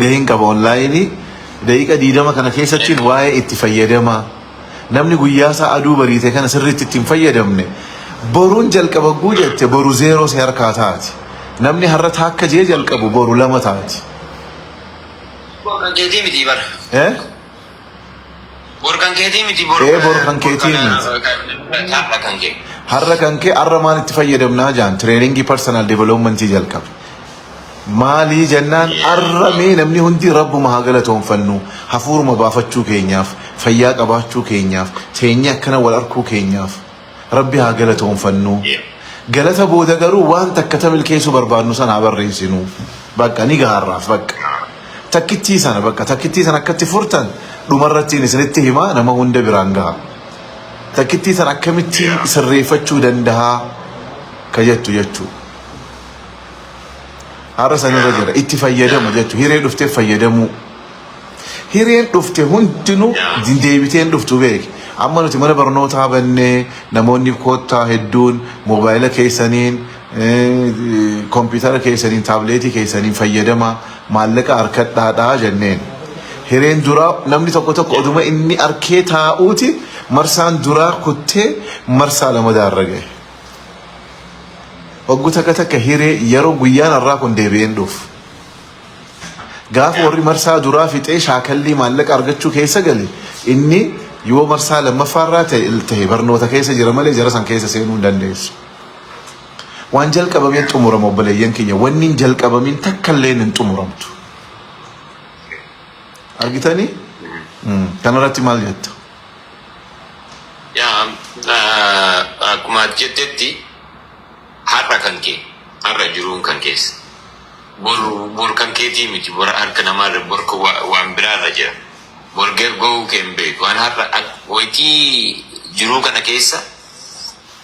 gahin qaba online daqiiqa diidama kana keessattiin waa'ee itti fayyadama namni guyyaa isaa aduu bariite kana sirriitti ittiin fayyadamne boruun jalqaba guujette boru zeeroo si harkaa taati namni har'a taakka jee jalqabu boru lama taati. Borkan keetii miti bara. Borkan keetii miti borkan keetii miti. Har'a kan kee har'a maal itti fayyadamnaa jaan training personal development jalqaba. Maalii jennaan arramee namni hundi rabbuma haa galatoonfannu hafuuruma baafachuu keenyaaf fayyaa qabaachuu keenyaaf teenya akkana wal arkuu keenyaaf rabbi haa galatoonfannu galata booda garuu waan takka tamilkeessu barbaadnu sana haa barreessinu bakka ni gaharraaf bakka takkittii sana akkatti furtan dhumarrattiin isinitti himaa nama hunda biraan gaha takkittii sana akkamittiin sirreeffachuu dandahaa ka jettu jechuu har'a sanirra jira itti fayyadamu jechu hiree dhuftee fayyadamu hireen dhufte hundinuu deebiteen dhuftu beeki amma nuti mana barnootaa bannee namoonni koottaa hedduun moobaayila keessaniin kompiitara keessaniin taabileetii keessaniin fayyadama maallaqa harkadhaadhaa jenneen hireen duraa namni tokko oduma inni arkee taa'uuti marsaan duraa kuttee marsaa lama daarrage. Oggu takka hiree yeroo guyyaan har'aa kun deebi'een dhufu. Gaafa warri marsaa duraa fixee shaakallii maallaqa argachuu keessa gale inni yoo marsaa lammaffaarraa ta'e barnoota keessa jira malee jara san keessa seenuu hin dandeessu. Waan jalqabameen xumurama obboleeyyan kiyya wanni hin jalqabamin takka illee hin xumuramtu. Argitanii? Kanarratti maal jetta? Akkuma jettetti har'a kan kee har'a jiruun kan keessa bor kan keetii miti bor harka namaarra borka waan biraarra jira bor gahuu kee hin beeku waan har'a wayitii jiruu kana keessa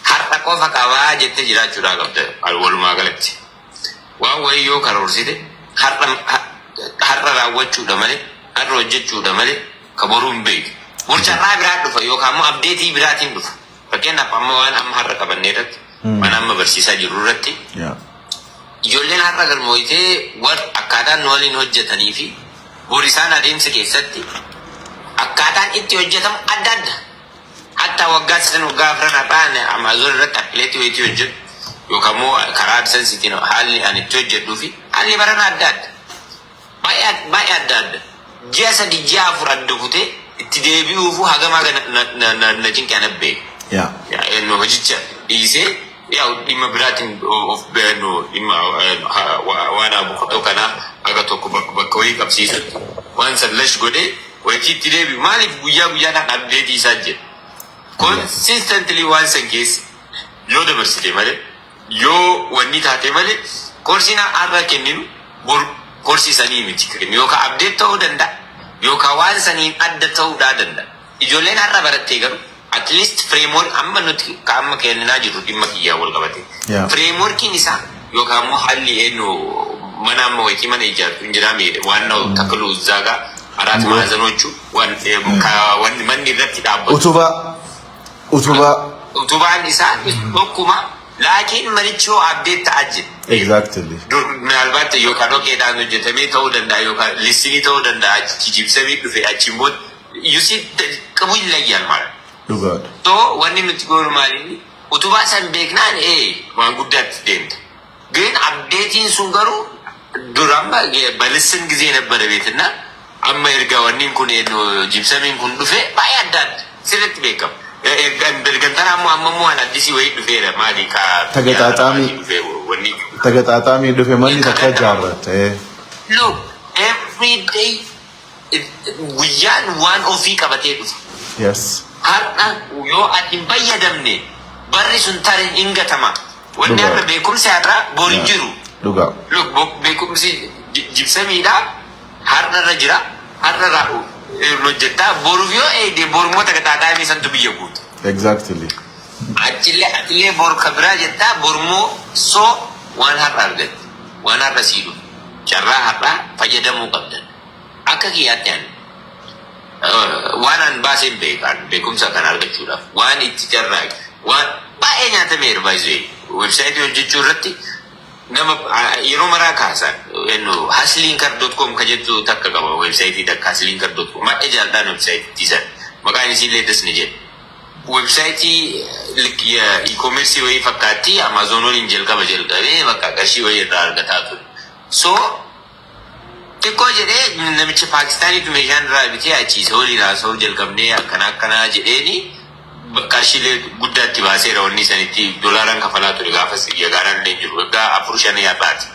har'a qofa qabaa jettee jiraachuudhaa qabda walumaa galatti waan wayii yoo karoorsite har'a raawwachuudha malee har'a hojjechuudha malee ka boruu hin beeku bor carraa biraa dhufa yookaan immoo abdeetii biraatiin dhufa fakkeenyaaf amma waan amma har'a qabannee irratti mana amma barsiisaa jiru irratti ijoolleen har'a galmooyitee akkaataan nu waliin hojjetanii fi bor isaan adeemsa keessatti akkaataan itti hojjetamu adda adda hatta waggaa sisan waggaa afran har'aan amaazoon irratti appileetii wayitii hojjetu yookaan immoo karaa adsensitiin haalli ani itti hojjedhuu fi haalli barana adda adda baay'ee adda adda ji'a sadi ji'a afur adda kutee itti deebi'uufu hagamaa na cinqee anabbee hojicha dhiisee yaa dhimma biraatiin of beenu dhimma waan abukotoo kanaa aga tokko bakka wayii qabsiisatti waan san lash godhee wayitiitti deebi'u maaliif guyyaa guyyaadhaan abdeetii isaa jedha consistently waan san keessa yoo dabarsite malee yoo wanni taate malee korsiin har'a kenninu bor korsii sanii miti kennu yookaan abdeet ta'uu danda'a yookaan waan saniin adda ta'uudhaa danda'a ijoolleen har'a barattee garuu at least framework amma nuti amma kennaa jiru dhimma kiyyaa wal qabate frameworkiin isaa yookaan immoo haalli eenyu mana amma wayitii mana ijaartu hin jiraame waan takkaluu zaagaa araat maazanochu waan manni irratti dhaabbatu utubaan isaa tokkuma laakiin manichoo abdeet ta'aa jira. Exactly. Minaalbaatti yookaan dhokeedhaan hojjetamee ta'uu danda'a yookaan listinii ta'uu danda'a jijjiibsamee dhufe achiin booda yuusi qabu hin layyaan maala. Dhugaadha. To wanni nuti goonu maalinni utubaa san beeknaan waan guddaatti deemta. ግን abdeetiin sun garuu duramba balissin ጊዜ ነበረ ቤትና amma erga wanni kun jibsamiin kun dhufe baay'ee adda adda sirriitti beekama. Ergantaan ammoo waan addisii wayii dhufeera maali ka tagaxaaxaamii dhufe manni takka ijaarrate. Look every day guyyaan waan ofii qabatee dhufa. Yes. Har'a yoo ati hin fayyadamne barri sun tarii hin gatama. Wanni amma beekumsi har'a bor hin jiru. Dhugaa. Look beekumsi jibsamiidha har'arra jira har'arra hojjettaa boruuf yoo eegde bormoota tagaxaaxaamii santu biyya guutu. Exactly. Atillee bor kabiraa jettaa bormoo soo waan har'a argatti waan har'a siidu carraa har'aa fayyadamuu qabdan akka kiyyaatti ani. Waan an baaseen beekumsa kan argachuudhaaf waan itti carraa waan baay'ee nyaatameera baay'ee websaayitii hojjechuu irratti nama yeroo maraa kaasan hustlinker.com kajettu takka qaba website takka hustlinker.com ma ejaldan website tisan maqaan isiillee dasni jedhe website ya e-commerce way fakkaatti Amazon waliin jalqabee bakka qarshii way irraa argataa ture so tikko jedhee namicha Paakistaniitu meeshaan irraa bitee achi soolii raasoo jalqabnee akkana jedheeni qarshii guddaatti baaseera wanni sanitti doolaaraan kafalaa ture gaafa siya gaaraan illee jiru waggaa 4-5 yaadhaati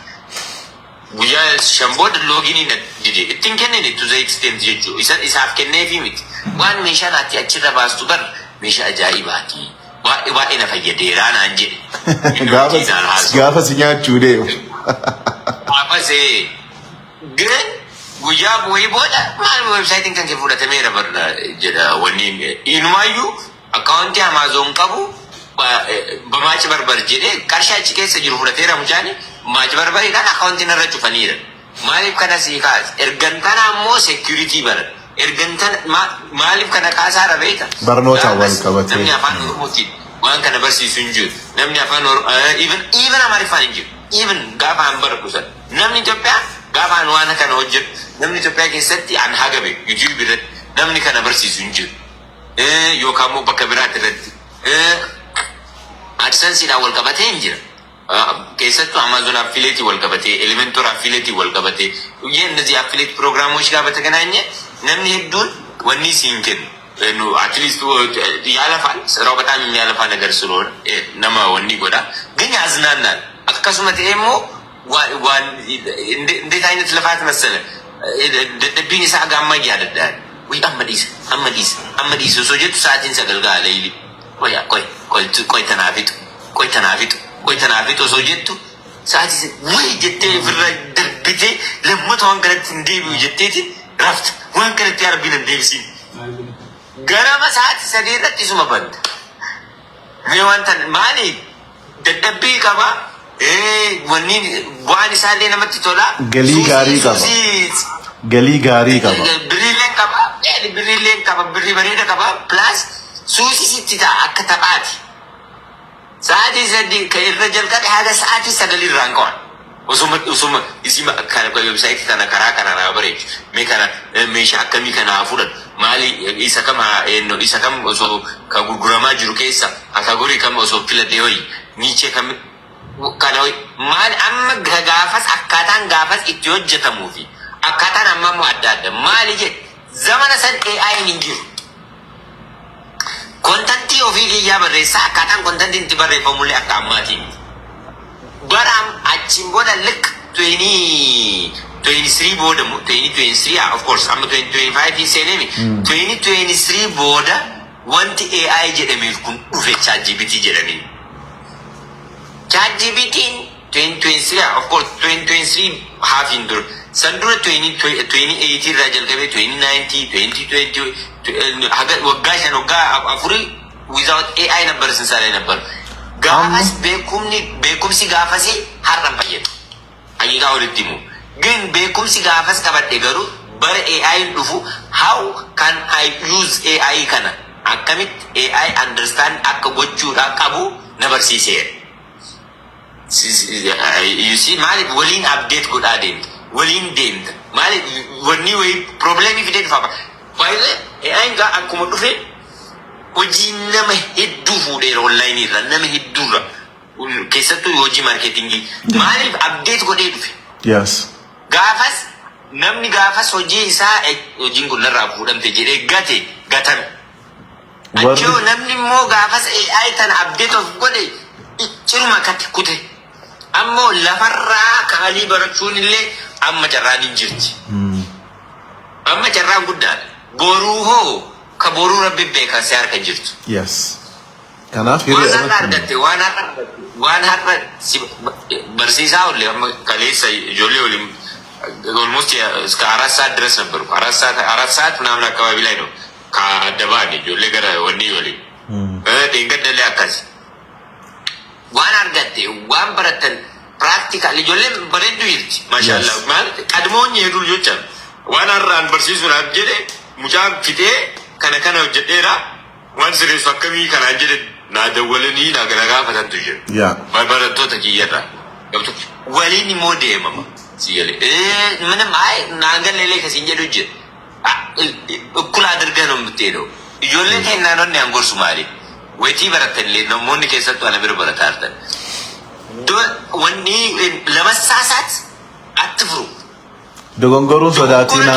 guyyaa 5 booda looginii na dide ittiin kennine to the extent jechuu isaaf kenneefi miti waan meeshaan ati achirra baastu bar meeshaa ajaa'ibaati baay'ee na fayyadeeraa naan jedhe gaafa si nyaachuu deemu gaafa see Gen guyyaa bu'ee booda maal websaayitiin kan kee fudhatameera barna jedha wanni inumayyuu akkaawuntii Amazon qabu bamaachi barbar jedhee qarshii achi keessa jiru fudhateera mucaani maachi barbariidhaan akkaawuntiin irra cufaniira maaliif kana sii kaas ergantana ammoo security bara ergantana maaliif kana kaasaara beekta barnoota wal qabatee namni afaan Oromootiin waan kana barsiisu hin jiru namni afaan even Amaariffaan hin jiru even gaafa han baratusan namni Itoophiyaa gaafa waan kana hojjetu namni Itoophiyaa keessatti an hagabe YouTube irratti namni kana barsiisu hin jiru yookaan immoo bakka biraatti irratti AdSense-dhaan wal qabatee hin jira keessattuu Amazon affiliate wal qabatee Elementor affiliate wal qabatee እነዚህ affiliate ፕሮግራሞች ጋር በተገናኘ namni hedduun wanni siin kennu at least ያለፋል ስራው በጣም የሚያለፋ ነገር ስለሆነ nama wanni godha ግን ያዝናናል akkasuma ta'eemo እንዴት አይነት ልፋት መሰለ ደብኝ ሳጋማ ያደዳል ወይ አመዲስ ሶጀቱ ሰዓትን ሰገልጋ ለይሊ ቆይ ተናፊጡ ሶጀቱ ሰዓት ወይ ጀቴ ፍራ ደርብቴ ለሞት ዋን ከለት እንዲብ ጀቴቲ ረፍት ዋን ከለት ያርቢን እንደብሲ ገራማ ሰዓት ሰዴረት ይሱማ በንት ኔዋንተን ማኒ ደደቢ ቀባ wanni bu'aan isaallee namatti tola galii gaarii qaba birriilleen qaba birrii bareeda qaba plus suusisitti ta'a akka taphaati sa'aatii sadii kan irra jalqabe haga sa'aatii 9 irraan qaban osuma isima kana websaayitii kana karaa kanaa bareechu mee kana meeshaa akkamii kana fudhan maali isa kam osoo ka gurguramaa jiru keessa kategorii kam osoo filadhee hoyi niichee kam kana maal amma gaafas akkaataan gaafas itti hojjetamuu fi akkaataan amma immoo adda maali jedhe zamana san AI hin jiru kontantii ofii kiyyaa barreessaa akkaataan kontantiin itti barreeffamullee akka ammaatiin baraam achiin booda lik 2023 booda 2023 of course amma 2025 seenemi 2023 booda wanti AI jedhameef kun dhufe ChatGPT jedhamee ChatGPT 2023 of course 2023 half in dur sandura 2018 ra jalqabe 2019 2020 haga waggaa shan waggaa afuri without AI number sinsare number gaafas beekumsi gaafasi harran fayyadu ayyigaa walitti himu ግን beekumsi gaafas qabadhe garuu bara AI dhufu how can I use AI kana akkamit AI understand akka gochuudha qabu na barsiiseera you see mali waliin update godhaa deemta waliin deemta mali wanni way problemi fidee dhufa baay'ee AI ga akkuma dhufe hojii nama hedduu fuudheera online irra nama hedduurra keessattuu hojii marketingii maaliif update godhee dhufe yes gaafas namni gaafas hojii isaa hojiin kun narraa fuudhamte jedhee gatan achoo namni immoo gaafas AI tan update of godhe ichiruma katti kute ammoo lafarraa kaalii barachuun illee amma carraan hin jirti amma carraan guddaadha boruu hoo ka boruu rabbi beekan si harka jirtu yes kanaaf waan har'a barsiisaa ollee amma kaleessa ijoollee waliin almost እስከ 4 ሰዓት ድረስ ነበርኩ 4 ሰዓት ምናምን አካባቢ ላይ ነው ከአደባባይ ጆሌ ገረ ወኒ ወሊ ደንገደለ አካሲ ዋን አርገቴ ዋን በረተን ፕራክቲካል ጆሌ በረዱ ይልቲ ማሻአላ ማለት ቀድሞኝ የሄዱ ልጆች አሉ ዋን አራን በርሲሱን አጀደ ሙጫ ፊቴ ከነከነ ወጀዴራ ዋን ስሬሱ አከሚ ከናጀደ ናደወለኒ ናገራጋ ፈተንቱ ይጀ ባይበረቶ ተኪየራ ገብቶ ወሊኒ ሞዴ ማማ ሲገለ ምንም አይ ናገር ለሌ ከሲንጀሉ እጅ እኩል አድርገህ ነው የምትሄደው። እጆለቴና ነው ያንጎርሱ ማለት ወይቲ በረተን ነው ሞኒ ከሰጡ አለብር በረታርተን ወኒ ለመሳሳት አትፍሩ። Dogongoruun sodaatina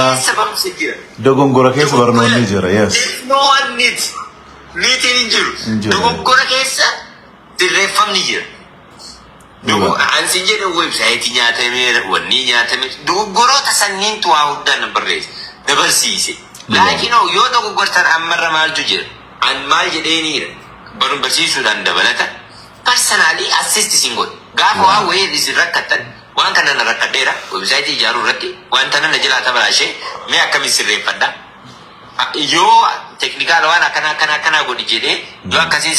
dogongora keessa barnoonni jira. Yes. No one needs. Niitiin hin jiru. Dogongora keessa sirreeffamni jira. Ansi jedhu websaayitii nyaatamee wanni nyaatamee dogoggoroota sanniintu waa hundaan barreesse dabarsiise. Laakiin yoo dogoggortan ammarra maaltu jira? An maal jedheeniira barsiisuudhaan dabalata personally assist isin godhe. Gaafa waa wayii isin rakkattan waan kana na rakkadheera websaayitii ijaaruu irratti wanta na jilaa tabaashee mee akkamiin sirreeffadha yoo teknikaala waan akkana godhi jedhee yoo akkasiin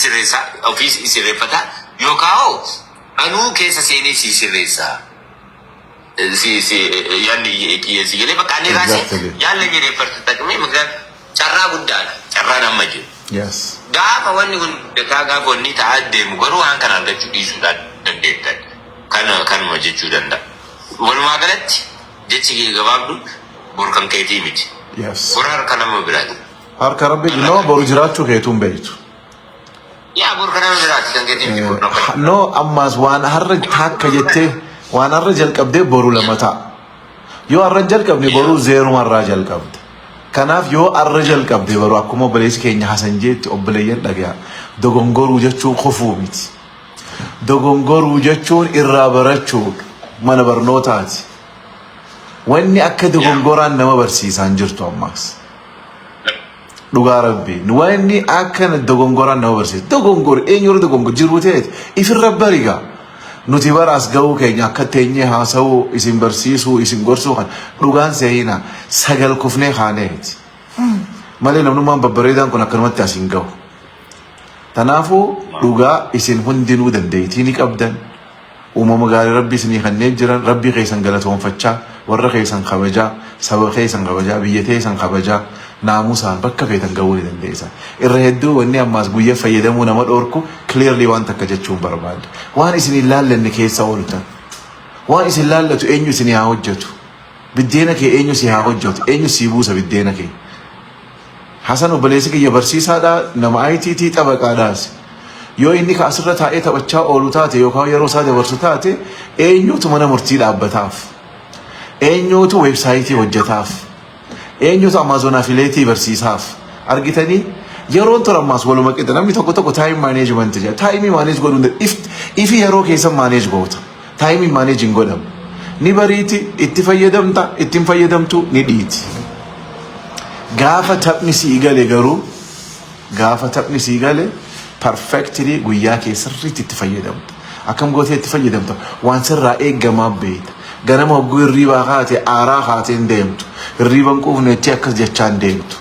sirreessa ofii sirreeffata yookaan anuu keessa seenee si sirreessa yaanni kiyyeessi jedhee bakka ani raasee yaanni jedhee fartaqmee maqaan carraa guddaadha carraa nama jiru. Gaafa wanni kun gaafa wanni ta'aa deemu garuu waan kana argachuu dhiisuudhaan dandeettan. Kanuma jechuu danda'a. Walumaa galatti jechi gabaabdu borkan keetii miti. Bor harka nama biraati. Harka rabbi no boru jiraachuu keetuun beektu. Yaa borka nama biraati kan keetii miti. No ammas waan har'a takka jettee waan har'a jalqabdee boru lama ta'a. Yoo har'a jalqabne boru zeerumarraa jalqabde. Kanaaf yoo har'a jalqabde boru akkuma obboleessi keenya Hasan jeetti obboleeyyan dhaga'a. Dogongoruu jechuun kufuu miti. Dogongoruu jechuun irraa barachuu mana barnootaati. Wanni akka dogongoraan nama barsiisan jirtu ammas. Dhugaa rabbiin wanni akka dogongoraan nama barsiisu. Dogongor eenyuurra dogongor jiru ta'eeti ifirra bariga. Nuti baraas ga'uu keenya akka teenyee haasa'uu isin barsiisuu isin gorsuu kan dhugaan seeyina sagal kufnee haaneeti. Malee namnummaan babbareedaan kun akkanumatti asiin ga'u. Tanaafuu dhugaa isin hundinuu dandeettii ni qabdan. Uumama gaarii rabbi isinii kanneen jiran rabbii keessan galatoonfachaa warra keessan kabajaa saba keessan kabajaa biyya keessan kabajaa naamusaan bakka feetan ga'uu ni dandeessan. Irra hedduu wanni ammaas guyyaa fayyadamuu nama dhoorku clearly waan takka jechuun barbaada. Waan isin hin laallanne keessa ooltan. Waan isin laallatu eenyu isin haa hojjetu. Biddeena kee eenyu si haa hojjetu eenyu si buusa biddeena kee. Hasan obboleessi kiyya barsiisaadha nama ITT xabaqaadhaas. Yoo inni ka asirra taa'ee taphachaa oolu taate yookaan yeroo isaa dabarsu taate eenyutu mana murtii dhaabbataaf. Eenyutu websaayitii hojjetaaf. Eenyutu Amazon affiliate barsiisaaf. Argitanii yeroon tura ammaas waluma qixa namni tokko time management jedha. Time manage godhuun ifi yeroo keessan manage goota. Time manage hin godhamu. Ni bariiti itti fayyadamta ittiin fayyadamtu ni dhiiti. Gaafa taphni sii gale garuu gaafa taphni sii gale perfectly guyyaa kee sirriitti itti fayyadamta. Akkam gootee itti fayyadamta waan sirraa eeggamaa beekta. Ganama hogguu hirriibaa kaate aaraa kaateen deemtu. Hirriiban quufneetti akkas jechaan deemtu.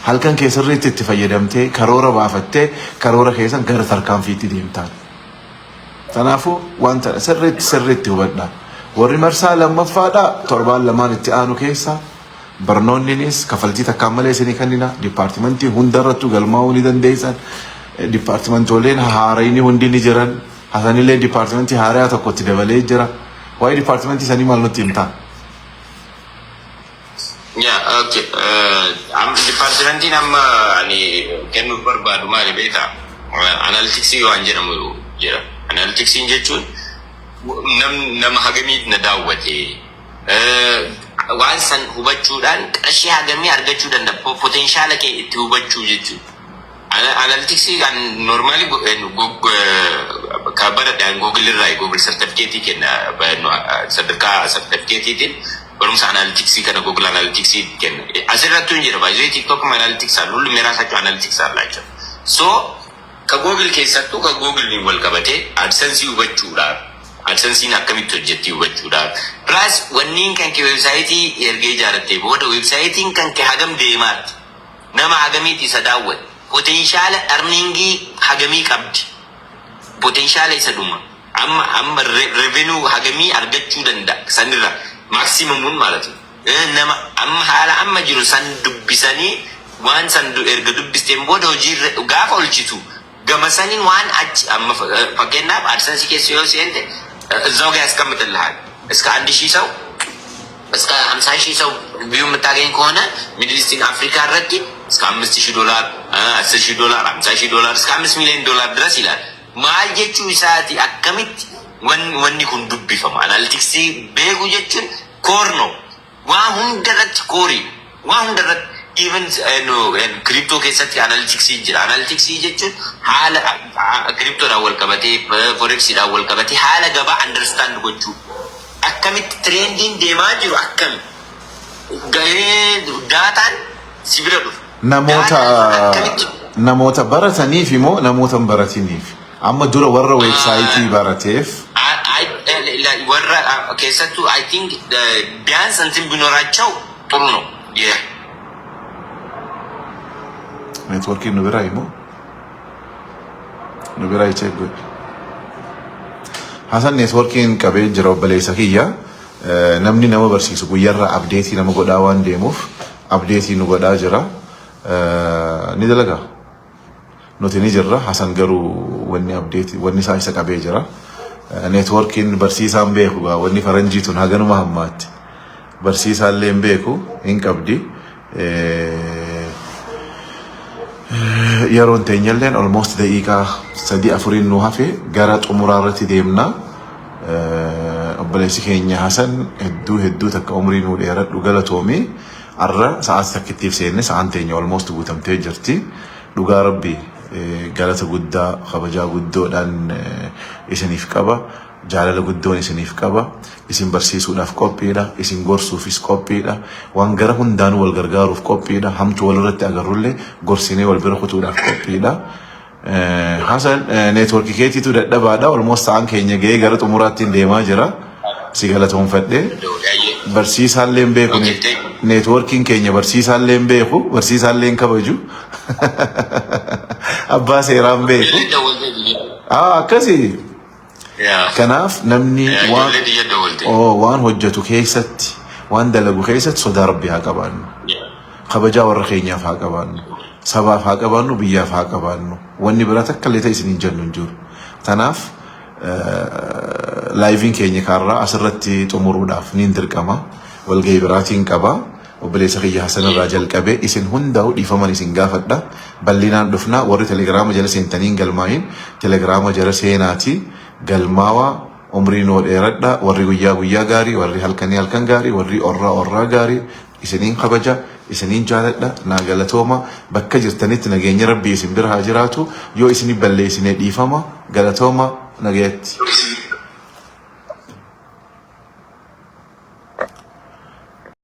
Halkan kee sirriitti itti fayyadamtee karoora baafattee karoora keessan gara tarkaanfiitti deemtaan. Kanaafuu wanta sirriitti hubadhaa. Warri marsaa lammaffaadhaa torbaan lamaan itti aanu keessaa barnoonninis kafaltii takkaan malee isinii kennina dipaartimentii hundarrattu galmaa'uu ni dandeessan. Dipaartimentooleen haarayni hundi ni jiran hasanillee dipaartimentii haaraa tokkotti dabalee jira. Waa'ee dipaartimentii sanii maal nutti himtaa? Okay. Dipaartimentiin amma ani kennuuf barbaadu maali beektaa? Analyticsii waan jedhamu jira. Analyticsiin jechuun nama hagamii na daawwate waan san hubachuudhaan qarshii hagamii argachuu danda'a potenshaala kee itti hubachuu jechuudha. Analyticsii kan normally kabadadhaan Google irraa Google certificate kenna sadarkaa certificateetiin barumsa analyticsii kana Google analyticsii kenna. Asirratti hin jira baay'ee TikTok analytics aan hundi meeraasaachuu analytics aan laachaa. So ka Google keessattuu ka Google ni wal qabatee AdSense hubachuudhaan AdSense akkamitti hojjetti hubachuudhaan. Plus wanniin kan kee websaayitii ergee ijaarattee booda websaayitiin kan kee hagam deemaatti nama hagamiitti isa daawwate. Potential earning hagamii qabdi. Potential isa dhuma. Amma revenue hagamii argachuu danda'a. Sanirra maximum maalatu. Nama amma haala amma jiru san dubbisanii waan san erga dubbisteen booda hojii gaafa olchitu gama saniin waan achi amma fakkeenyaaf AdSense keessa yoo seente እዛው ጋር ያስቀምጥልሃል። እስከ 1000 ሰው እስከ 50,000 ሰው ቪው የምታገኝ ከሆነ ሚድል ኢስት አፍሪካ ረዲ እስከ $5,000 $10,000 $50,000 እስከ $5 ሚሊዮን ድረስ ይላል። ማል ጀቹ ኢሳቲ አከሚት ወኒ ኩን ዱብቢፈማ አናሊቲክስ ቤጉ ጀቹን ኮር ነው ዋ ሁንደረት ኮሪ ዋ ሁንደረት ኢቨን ክሪፕቶ keessatti አናሊቲክስ ይጅራ አናሊቲክስ ጀቹን ሀለ ክሪፕቶ ዳወል ከበቴ ፎሬክስ ዳወል ከበቴ ሀለ ገባ አንደርስታንድ ጎቹ አከሚት ትሬንዲንግ ዴማ ጅሩ አከም ገሬ ዳታን ሲብረዱ namoota barataniif immoo namoota hin baratiniif amma dura warra weebsaayitii barateef warra keessattuu I think ቢያንስ እንትን ቢኖራቸው ጥሩ ነው። ኔትወርኪን nu biraa immoo nu biraa ichee godhe Hasan ኔትወርኪin qabee jira obboleessa kiyya namni nama barsiisu guyyaarraa abdeetii nama godhaa waan deemuuf abdeetii nu godhaa jira ni dalaga nuti ni jirra Hasan garuu wanni abdeetii wanni isaa isa qabee jira ኔትወርኪin barsiisaan beeku wanni faranjiituun haganuma hammaatti barsiisaallee beeku hin qabdi yeroon teenyalleen almost daqiiqaa 3-4 nu hafe gara xumuraarratti deemna obboleessi keenya Hasan hedduu takka umrii nu dheeradhu galatoomii arra sa'aat takkittiif seenne sa'aan teenya almost guutamtee jirti dhugaa rabbii galata guddaa kabajaa guddoodhaan isiniif qaba jaalala guddoon isiniif qaba isin barsiisuudhaaf qophiidha isin gorsuufis qophiidha waan gara hundaan wal gargaaruuf qophiidha hamtu walirratti agarrullee gorsinee wal bira kutuudhaaf qophiidha Hasan ኔትወርክ keetiitu dadhabaadha almost sa'aan keenya ga'ee gara xumuraatti deemaa jira si galatoonfadhe barsiisaallee beeku ኔትወርኪin keenya barsiisaallee beeku barsiisaallee kabaju abbaa seeraan beeku akkasi kanaaf namni waan hojjetu keessatti waan dalagu keessatti sodaa rabbii haa qabaannu kabajaa warra keenyaaf haa qabaannu sabaaf haa qabaannu biyyaaf haa qabaannu wanni biraa takka illee ta'e isiniin jennu hin jiru kanaaf laayiviin keenya kaarraa asirratti xumuruudhaaf niin dirqama walgahii biraatiin qaba obboleessa kiyya Hasan irraa jalqabee isin hundaa'u dhiifaman isin gaafadha bal'inaan dhufna warri telegiraama jala seentaniin galmaayin telegiraama jala seenaati galmaawa umrii noo dheeradha warri guyyaa gaarii warri halkan gaarii warri orraa gaarii isiniin kabaja isiniin jaaladha naa galatooma bakka jirtanitti nageenya rabbii isin bira haa jiraatu yoo isin balleessinee dhiifama galatooma nageetti